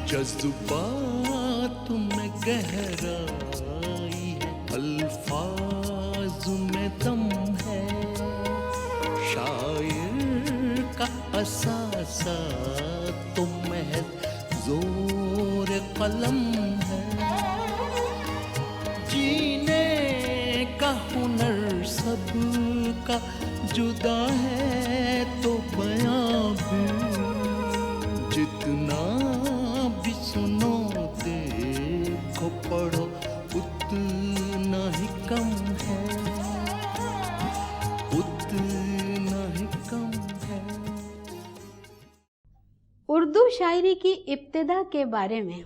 जज्बात में गहराई है, अल्फाज में दम है, शायर का असासा तो महज जोर कलम है। जीने का हुनर सबका जुदा है, तो बयां भी जितना भी सुनो देखो पढ़ो उतना ही कम है, उतना ही कम है। उर्दू शायरी की इब्तिदा के बारे में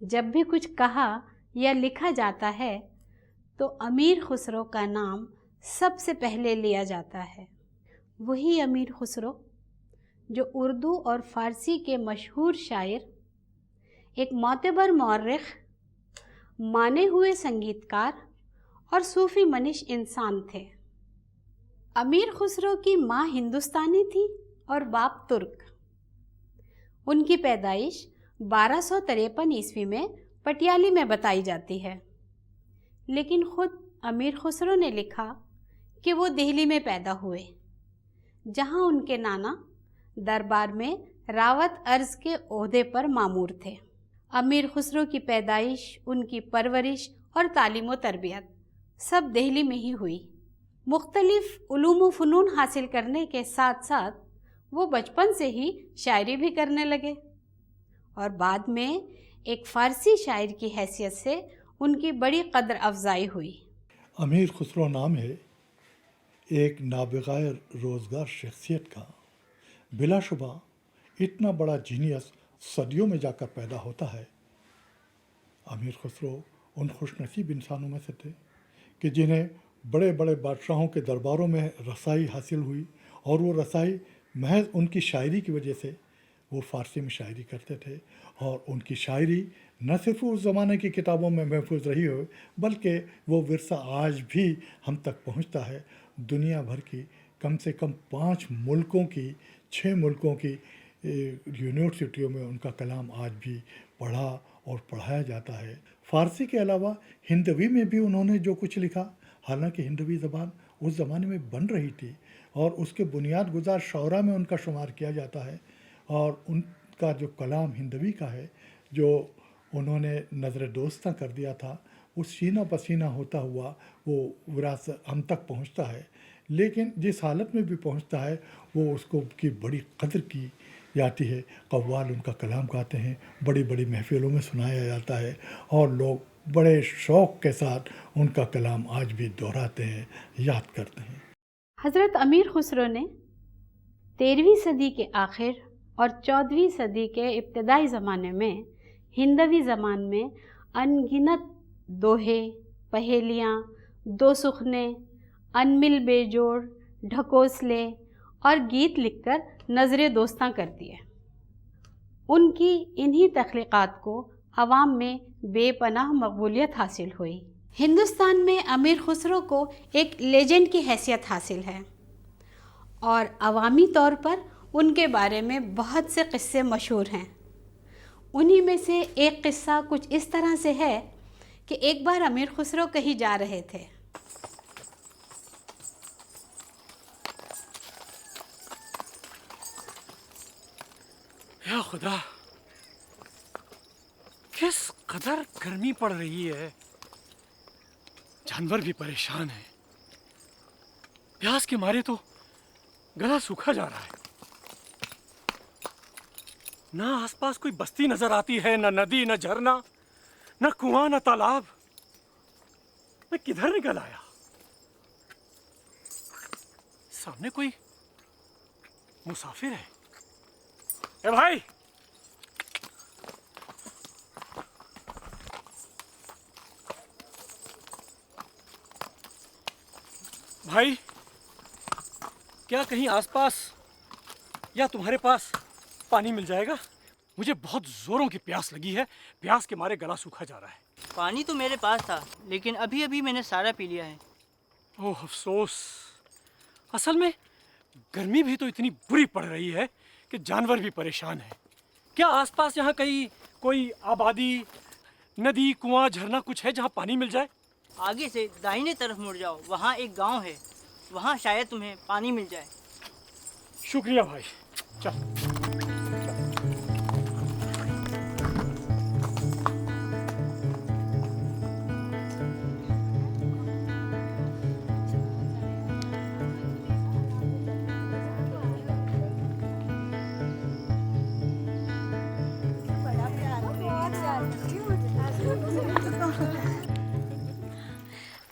जब भी कुछ कहा या लिखा जाता है तो अमीर खुसरो का नाम सबसे पहले लिया जाता है। वही अमीर खुसरो जो उर्दू और फ़ारसी के मशहूर शायर, एक मोतबर मौर्रिख, माने हुए संगीतकार और सूफ़ी मनीष इंसान थे। अमीर खुसरो की माँ हिंदुस्तानी थी और बाप तुर्क। उनकी पैदाइश 1253 ईस्वी में पटियाली में बताई जाती है, लेकिन ख़ुद अमीर खुसरो ने लिखा कि वो दिल्ली में पैदा हुए, जहाँ उनके नाना दरबार में रावत अर्ज़ के ओहदे पर मामूर थे। अमीर खुसरो की पैदाइश, उनकी परवरिश और तालीम व तरबियत सब दिल्ली में ही हुई। मुख्तलिफ उलूम व फ़नून हासिल करने के साथ साथ वो बचपन से ही शायरी भी करने लगे और बाद में एक फ़ारसी शायर की हैसियत से उनकी बड़ी कदर अफजाई हुई। अमीर खुसरो नाम है एक नाबिगायर रोज़गार शख्सियत का। बिलाशुबा इतना बड़ा जीनियस सदियों में जाकर पैदा होता है। अमीर खुसरो उन खुशनसीब इंसानों में से थे कि जिन्हें बड़े बड़े बादशाहों के दरबारों में रसाई हासिल हुई, और वो रसाई महज उनकी शायरी की वजह से। वो फ़ारसी में शायरी करते थे और उनकी शायरी न सिर्फ उस ज़माने की किताबों में महफूज रही हो, बल्कि वो विरसा आज भी हम तक पहुंचता है। दुनिया भर की कम से कम 5 मुल्कों की, 6 मुल्कों की यूनिवर्सिटियों में उनका कलाम आज भी पढ़ा और पढ़ाया जाता है। फ़ारसी के अलावा हिंदवी में भी उन्होंने जो कुछ लिखा, हालांकि हिंदवी ज़बान उस ज़माने में बन रही थी और उसके बुनियाद गुजार शौरा में उनका शुमार किया जाता है, और उनका जो कलाम हिंदवी का है, जो उन्होंने नज़र दोस्तां कर दिया था, उस सीना पसीना होता हुआ वो विरासत हम तक पहुंचता है। लेकिन जिस हालत में भी पहुंचता है वो उसको की बड़ी कदर की जाती है। कव्वाल उनका कलाम गाते हैं, बड़ी बड़ी महफ़िलों में सुनाया जाता है और लोग बड़े शौक़ के साथ उनका कलाम आज भी दोहराते हैं, याद करते हैं। हज़रत अमीर खुसरो ने 13वीं सदी के आखिर और 14वीं सदी के इब्तदाई ज़माने में हिंदवी ज़बान में अनगिनत दोहे, पहेलियाँ, दो सुखने, अनमिल बेजोड़, ढकोसले और गीत लिखकर नज़रे दोस्तां कर दिए। उनकी इन्हीं तख्लीक़ात को अवाम में बेपनाह मकबूलियत हासिल हुई। हिंदुस्तान में अमीर खुसरो को एक लेजेंड की हैसियत हासिल है और अवामी तौर पर उनके बारे में बहुत से क़िस्से मशहूर हैं। उन्हीं में से एक क़िस्सा कुछ इस तरह से है कि एक बार अमीर खुसरो कहीं जा रहे थे। या खुदा, किस कदर गर्मी पड़ रही है। जानवर भी परेशान है। प्यास के मारे तो गला सूखा जा रहा है। ना आसपास कोई बस्ती नजर आती है, ना नदी, ना झरना, ना कुआं, ना तालाब। मैं किधर निकल आया? सामने कोई मुसाफिर है। ए भाई, भाई, क्या कहीं आसपास या तुम्हारे पास पानी मिल जाएगा? मुझे बहुत जोरों की प्यास लगी है। प्यास के मारे गला सूखा जा रहा है। पानी तो मेरे पास था, लेकिन अभी अभी मैंने सारा पी लिया है। ओह अफसोस। असल में गर्मी भी तो इतनी बुरी पड़ रही है कि जानवर भी परेशान है। क्या आसपास यहाँ कहीं कोई आबादी, नदी, कुआं, झरना कुछ है जहाँ पानी मिल जाए? आगे से दाहिने तरफ मुड़ जाओ, वहाँ एक गांव है, वहाँ शायद तुम्हें पानी मिल जाए। शुक्रिया भाई। चल।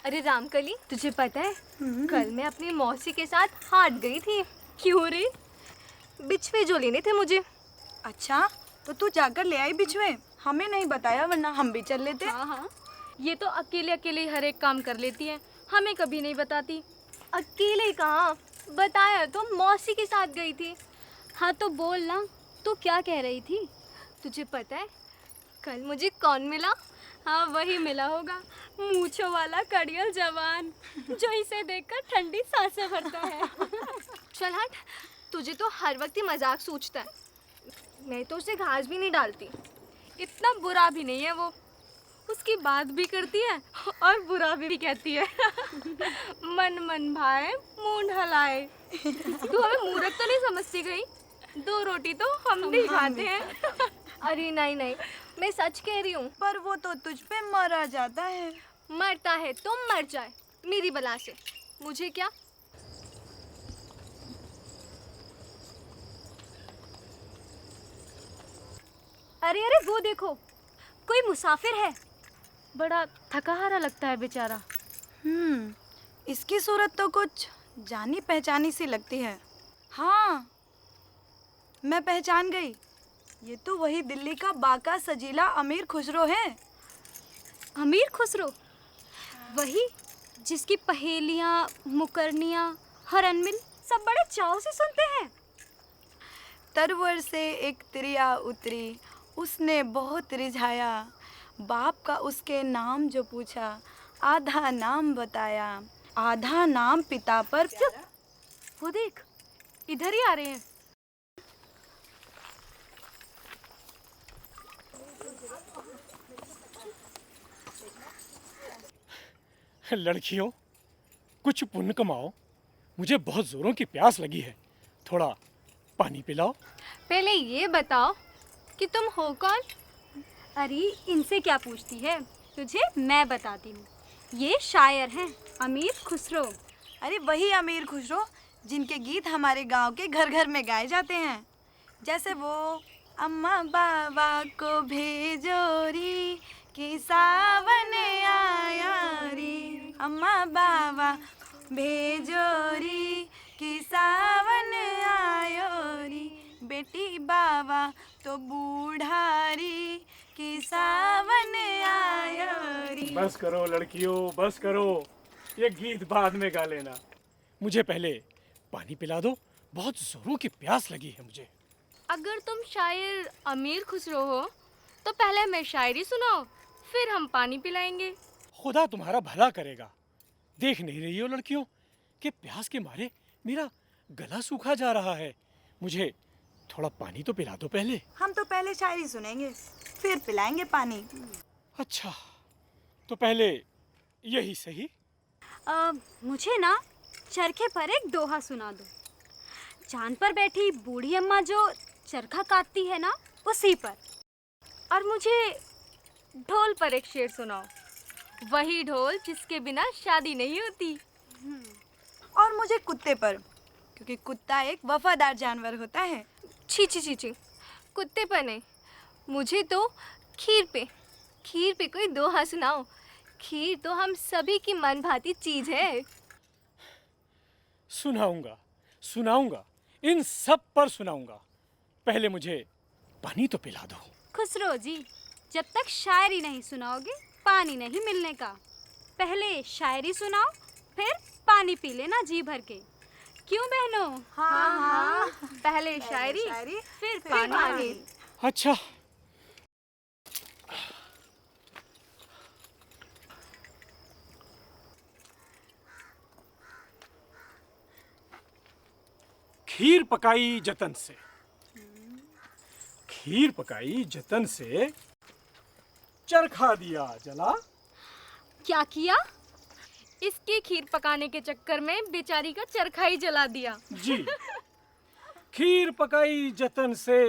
अरे रामकली, तुझे पता है कल मैं अपनी मौसी के साथ हाट गई थी। क्यों रे? बिछवे जो लेने थे मुझे। अच्छा, तो तू जाकर ले आई बिछुए, हमें नहीं बताया वरना हम भी चल लेते। हाँ हाँ, ये तो अकेले अकेले हर एक काम कर लेती है, हमें कभी नहीं बताती। अकेले कहाँ, बताया तो मौसी के साथ गई थी। हाँ तो बोल ना, तो क्या कह रही थी? तुझे पता है कल मुझे कौन मिला? हाँ वही मिला होगा, मूंछों वाला कड़ियल जवान जो इसे देखकर ठंडी सांसें भरता है। चल हट, तुझे तो हर वक्त ही मजाक सूझता है। मैं तो उसे घास भी नहीं डालती, इतना बुरा भी नहीं है वो। उसकी बात भी करती है और बुरा भी कहती है। मन मन भाए मुंह ढलाए। तू हमें मूर्ख तो नहीं समझती गई? 2 रोटी तो हम भी खाते हैं। अरे नहीं नहीं, मैं सच कह रही हूँ। पर वो तो तुझ पे मरा जाता है। मरता है तो मर जाए, मेरी बला से मुझे क्या। अरे अरे वो देखो, कोई मुसाफिर है, बड़ा थका हारा लगता है बेचारा। इसकी सूरत तो कुछ जानी पहचानी सी लगती है। हाँ, मैं पहचान गई, ये तो वही दिल्ली का बाका सजीला अमीर खुसरो है। अमीर खुसरो? वही जिसकी पहेलियाँ, मुकरनियाँ, हरनमिल सब बड़े चाव से सुनते हैं। तरवर से एक तिरिया उतरी, उसने बहुत रिझाया, बाप का उसके नाम जो पूछा, आधा नाम बताया, आधा नाम पिता पर। चुप, वो देख इधर ही आ रहे हैं। लड़कियों, कुछ पुण्य कमाओ, मुझे बहुत जोरों की प्यास लगी है, थोड़ा पानी पिलाओ। पहले ये बताओ कि तुम हो कौन? अरे इनसे क्या पूछती है, तुझे मैं बताती हूँ। ये शायर हैं अमीर खुसरो। अरे वही अमीर खुसरो जिनके गीत हमारे गांव के घर घर में गाए जाते हैं, जैसे वो अम्मा बाबा को भेजो री कि सावन आया री, अम्मा बाबा भेजो री कि सावन आयो री, बेटी बाबा तो बूढ़ारी कि सावन आयो री। बस करो लड़कियों, बस करो, ये गीत बाद में गा लेना, मुझे पहले पानी पिला दो, बहुत जोरों की प्यास लगी है मुझे। अगर तुम शायर अमीर खुसरो हो तो पहले हमें शायरी सुनाओ, फिर हम पानी पिलाएंगे। खुदा तुम्हारा भला करेगा। देख नहीं रही हो लड़कियों कि प्यास के मारे मेरा गला सूखा जा रहा है, मुझे थोड़ा पानी तो पिला दो पहले। हम तो पहले शायरी सुनेंगे, फिर पिलाएंगे पानी। अच्छा, तो पहले यही सही। मुझे ना चरखे पर एक दोहा सुना दो। चांद पर बैठी बूढ़ी अम्मा जो चरखा काटती है ना, उसी पर। और मुझे ढोल पर एक शेर सुनाओ, वही ढोल जिसके बिना शादी नहीं होती। और मुझे कुत्ते पर, क्योंकि कुत्ता एक वफादार जानवर होता है। छी छी छी छी, कुत्ते पर नहीं, मुझे तो खीर पे कोई दोहा सुनाओ। खीर तो हम सभी की मन भाती चीज है। सुनाऊंगा सुनाऊंगा, इन सब पर सुनाऊंगा, पहले मुझे पानी तो पिला दो। खुसरो जी, जब तक शायरी नहीं सुनाओगे पानी नहीं मिलने का। पहले शायरी सुनाओ, फिर पानी पी लेना जी भर के। क्यों बहनों? हाँ, पहले शायरी फिर पानी। अच्छा, खीर पकाई जतन से, खीर पकाई जतन से, चरखा दिया जला। क्या किया? इसकी खीर पकाने के चक्कर में बेचारी का चरखा ही जला दिया। जी, खीर पकाई जतन से,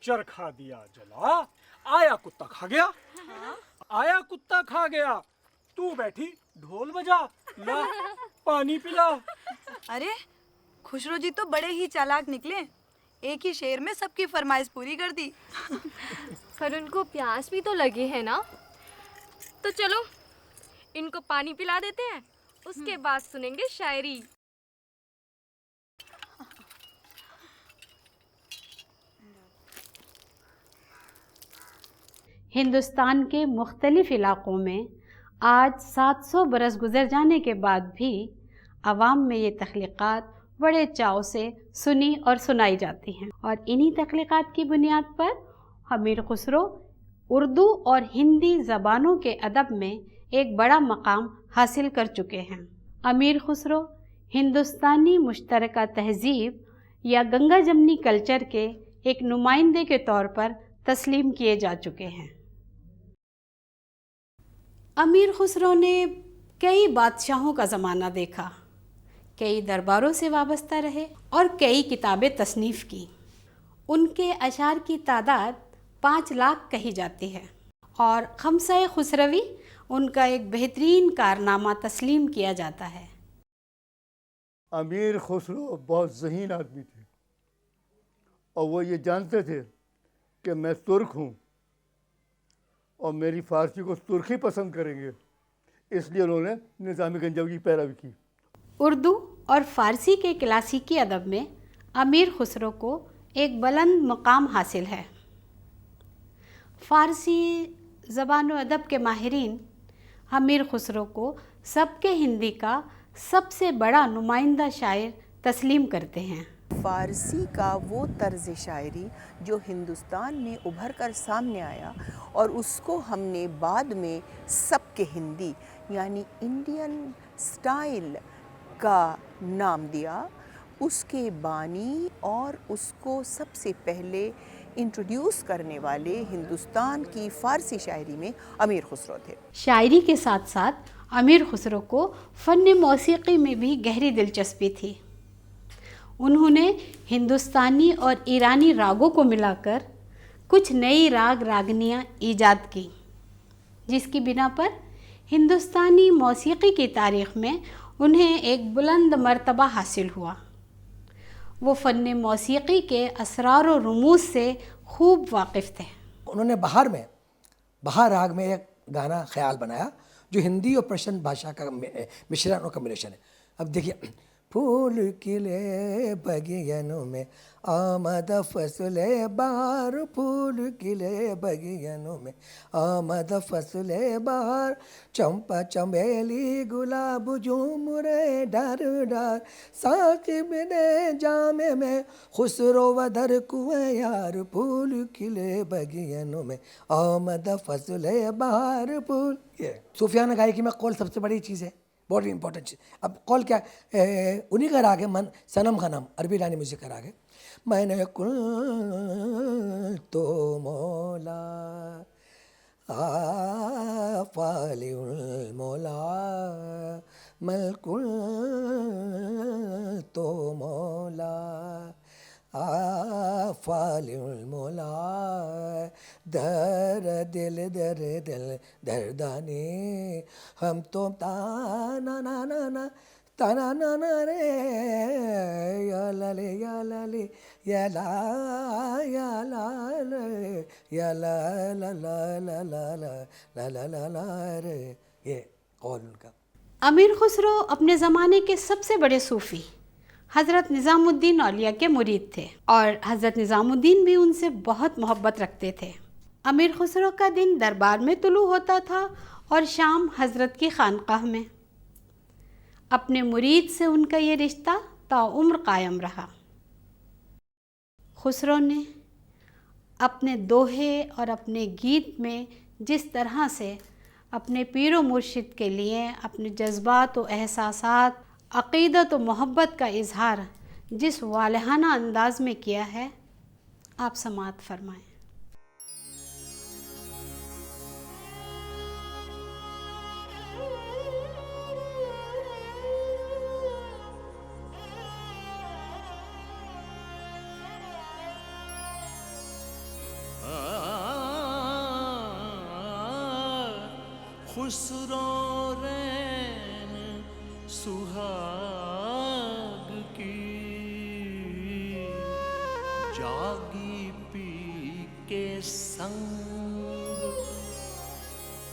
चरखा दिया जला। आया कुत्ता खा गया, आया कुत्ता खा गया, तू बैठी ढोल बजा, ला पानी पिला। अरे खुसरो जी तो बड़े ही चालाक निकले, एक ही शेर में सबकी फरमाइश पूरी कर दी। पर उनको प्यास भी तो लगी है ना, तो चलो इनको पानी पिला देते हैं, उसके बाद सुनेंगे शायरी। हिंदुस्तान के मुख्तलिफ इलाक़ों में आज 700 बरस गुज़र जाने के बाद भी आवाम में ये तख्लीक़ात बड़े चाव से सुनी और सुनाई जाती हैं, और इन्हीं तख्लीक़ात की बुनियाद पर अमीर खुसरो उर्दू और हिंदी ज़बानों के अदब में एक बड़ा मकाम हासिल कर चुके हैं। अमीर खुसरो हिंदुस्तानी मुश्तरका तहज़ीब या गंगा जमनी कल्चर के एक नुमाइंदे के तौर पर तस्लीम किए जा चुके हैं। अमीर खुसरो ने कई बादशाहों का ज़माना देखा, कई दरबारों से वाबस्ता रहे और कई किताबें तसनीफ़ की। उनके अशार की तादाद 5 लाख कही जाती है और खमसा खुसरवी उनका एक बेहतरीन कारनामा तस्लीम किया जाता है। अमीर खुसरो बहुत ज़हीन आदमी थे और वो ये जानते थे कि मैं तुर्क हूँ और मेरी फ़ारसी को तुर्क ही पसंद करेंगे, इसलिए उन्होंने निज़ाम गंजवी की पैरवी की। उर्दू और फ़ारसी के क्लासिकी अदब में अमीर खुसरो को एक बुलंद मकाम हासिल है। फ़ारसी ज़बान व अदब के माहिरीन अमीर खुसरो को सबके हिंदी का सबसे बड़ा नुमाइंदा शायर तस्लीम करते हैं। फ़ारसी का वो तर्ज़ शायरी जो हिंदुस्तान में उभर कर सामने आया और उसको हमने बाद में सबके हिंदी यानी इंडियन स्टाइल का नाम दिया, उसके बानी और उसको सबसे पहले इंट्रोड्यूस करने वाले हिंदुस्तान की फ़ारसी शायरी में अमीर खुसरो थे। शायरी के साथ साथ अमीर खुसरो को फ़न मौसीक़ी में भी गहरी दिलचस्पी थी। उन्होंने हिंदुस्तानी और ईरानी रागों को मिलाकर कुछ नई राग रागनियाँ ईजाद की, जिसकी बिना पर हिंदुस्तानी मौसीक़ी की तारीख़ में उन्हें एक बुलंद मर्तबा हासिल हुआ। वो फ़न मौसीक़ी के असरार और रुमूज़ से खूब वाकिफ़ थे। उन्होंने बहार राग में एक गाना ख्याल बनाया जो हिंदी और पर्शियन भाषा का मिश्रण और कम्बिनेशन है। अब देखिए, फूल खिले बगियनों में आमद फसले बहार, फूल खिले बगियनों में आमद फसले बहार, चंपा चमेली गुलाब झूमरे डर डर, साकिब ने जामे में खुसरो वदर कुएं यार, फूल खिले बगियनों में आमद फसले बहार फूल। ये सूफियाना गायकी में कौल सबसे बड़ी चीज़ है, बहुत इंपॉर्टेंट चीज़। अब कौल क्या, उन्हीं का राग है मन सनम का नाम, अरबी लानी म्यूज़िक का राग है। मैंने कुल तो मौला फालिउल मौला, मैं कुल तो मौला फालिउल मौला, दर दिल दर्दानी, हम तो ताना ना ना ना ताना ना ना रे, या लाले या लाले या ला या ला या ला ला ला ला ला ला ला ला ला रे। ये कौल उनका। अमीर खुसरो अपने ज़माने के सबसे बड़े सूफ़ी हज़रत निज़ामुद्दीन औलिया के मुरीद थे और हज़रत निज़ामुद्दीन भी उनसे बहुत मोहब्बत रखते थे। अमीर खुसरो का दिन दरबार में तुलू होता था और शाम हज़रत की खानकाह में। अपने मुरीद से उनका ये रिश्ता ताउम्र कायम रहा। खुसरो ने अपने दोहे और अपने गीत में जिस तरह से अपने पीर व मुर्शिद के लिए अपने जज्बात व एहसासात, अक़ीदत व मोहब्बत का इजहार जिस वालहाना अंदाज में किया है, आप समाअत फरमाएं। खुसरो रैन सुहाग की, जागी पी के संग।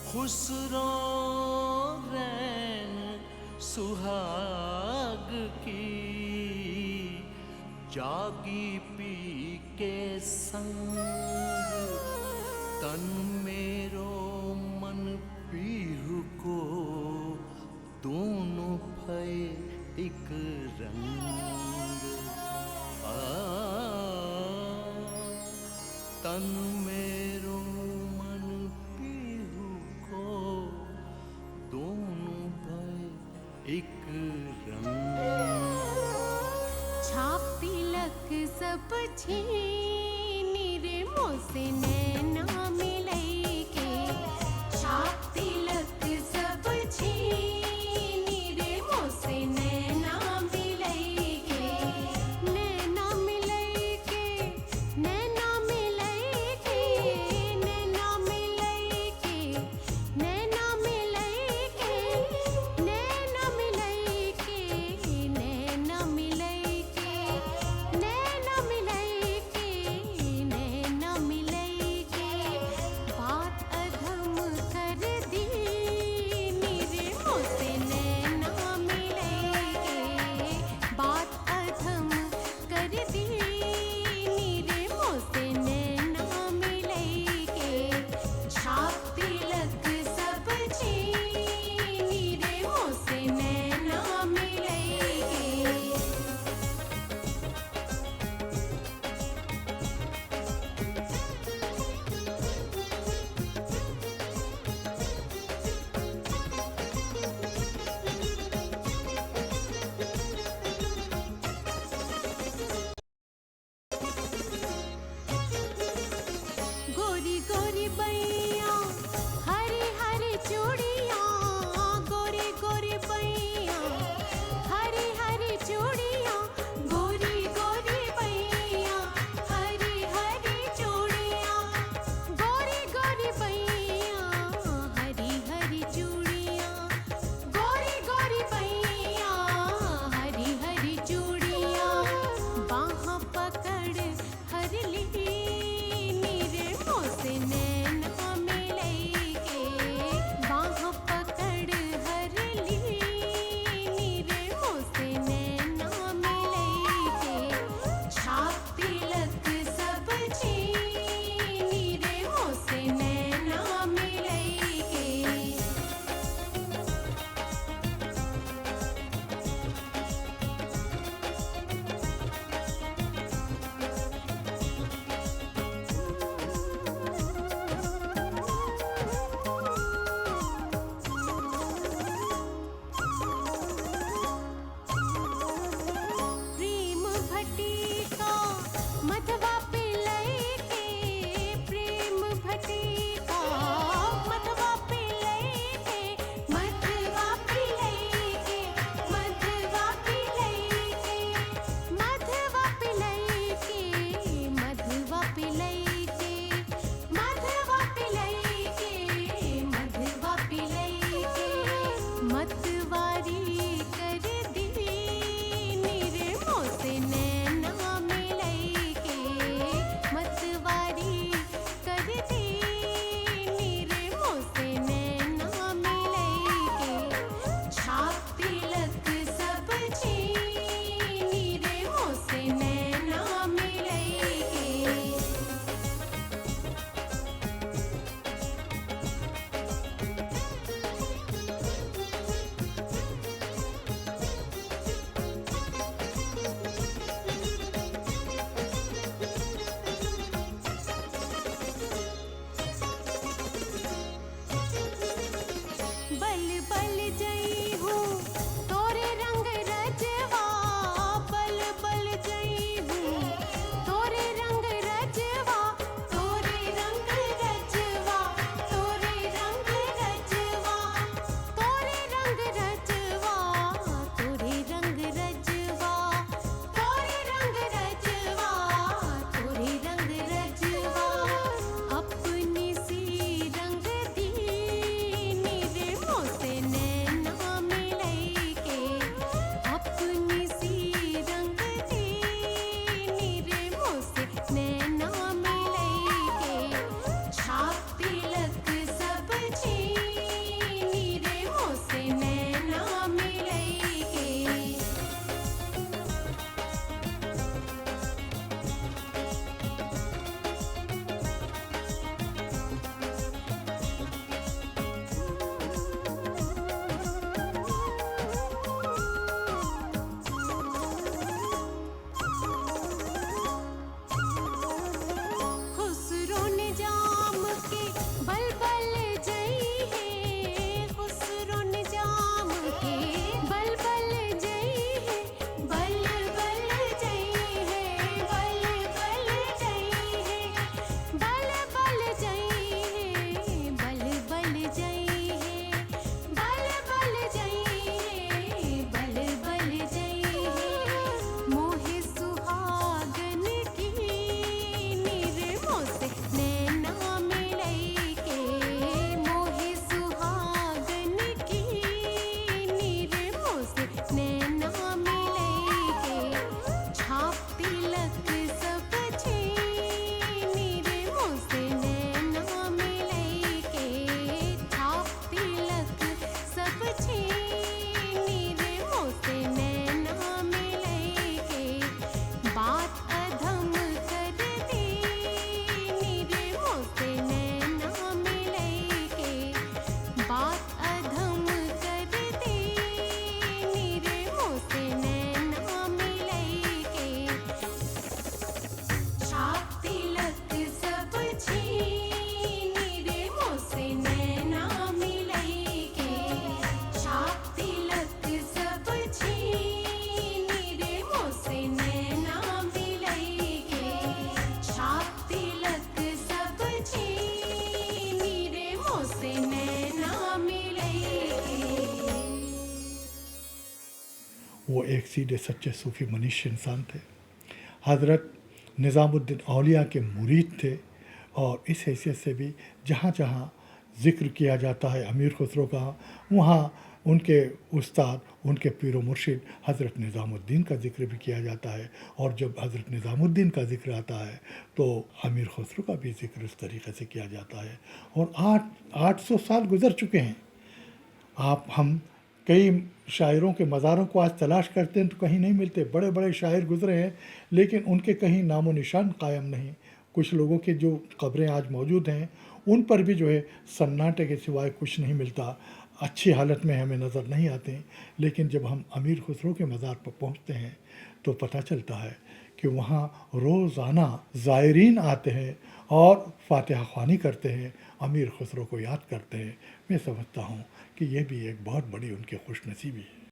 खुसरो रैन सुहाग की, जागी पी के संग। तन मेरो मन पीहू को, दोनों भय एक रंग। तन मेरो मन पीहू को, दोनों भय एक रंग। छाप तिलक सब छीनी रे मोसे नैना मिलई के। छाप तिलक सब छीनी रे मोसे नैना मिलई के। नैना मिलई के, नैना मिलई के, नैना मिलई के, नैना मिलई के, नैना मिलई के, नैना मिलई के, नैना मिलई के, नैना मिलई के। एक सीधे सच्चे सूफी मनीष इंसान थे। हज़रत निज़ामुद्दीन औलिया के मुरीद थे और इस हैसियत से भी जहाँ जहाँ ज़िक्र किया जाता है अमीर खुसरो का, वहाँ उनके उस्ताद, उनके पीर व मुर्शिद हज़रत निज़ामुद्दीन का ज़िक्र भी किया जाता है। और जब हज़रत निज़ामुद्दीन का ज़िक्र आता है तो अमीर खुसरो का भी ज़िक्र इस तरीक़े से किया जाता है। और 800 साल गुज़र चुके हैं। हम कई शायरों के मज़ारों को आज तलाश करते हैं तो कहीं नहीं मिलते। बड़े बड़े शायर गुज़रे हैं लेकिन उनके कहीं नामो निशान कायम नहीं। कुछ लोगों के जो कब्रें आज मौजूद हैं उन पर भी जो है सन्नाटे के सिवाय कुछ नहीं मिलता, अच्छी हालत में हमें नज़र नहीं आते। लेकिन जब हम अमीर खुसरो के मज़ार पर पहुंचते हैं तो पता चलता है कि वहाँ रोज़ाना ज़ायरीन आते हैं और फातिहा ख़्वानी करते हैं, अमीर खुसरो को याद करते हैं। मैं समझता हूँ कि ये भी एक बहुत बड़ी उनकी खुशनसीबी है।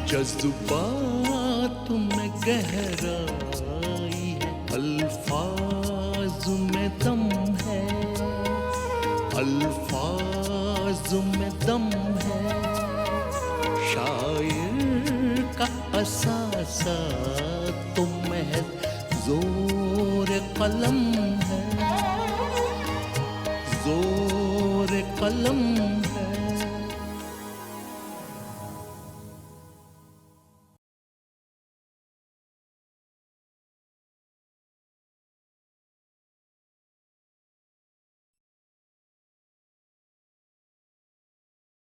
जज्बात में गहराई है, अल्फाज में दम है, अल्फाज में दम है, शायर का असासा तो महज जोर कलम है, जोर कलम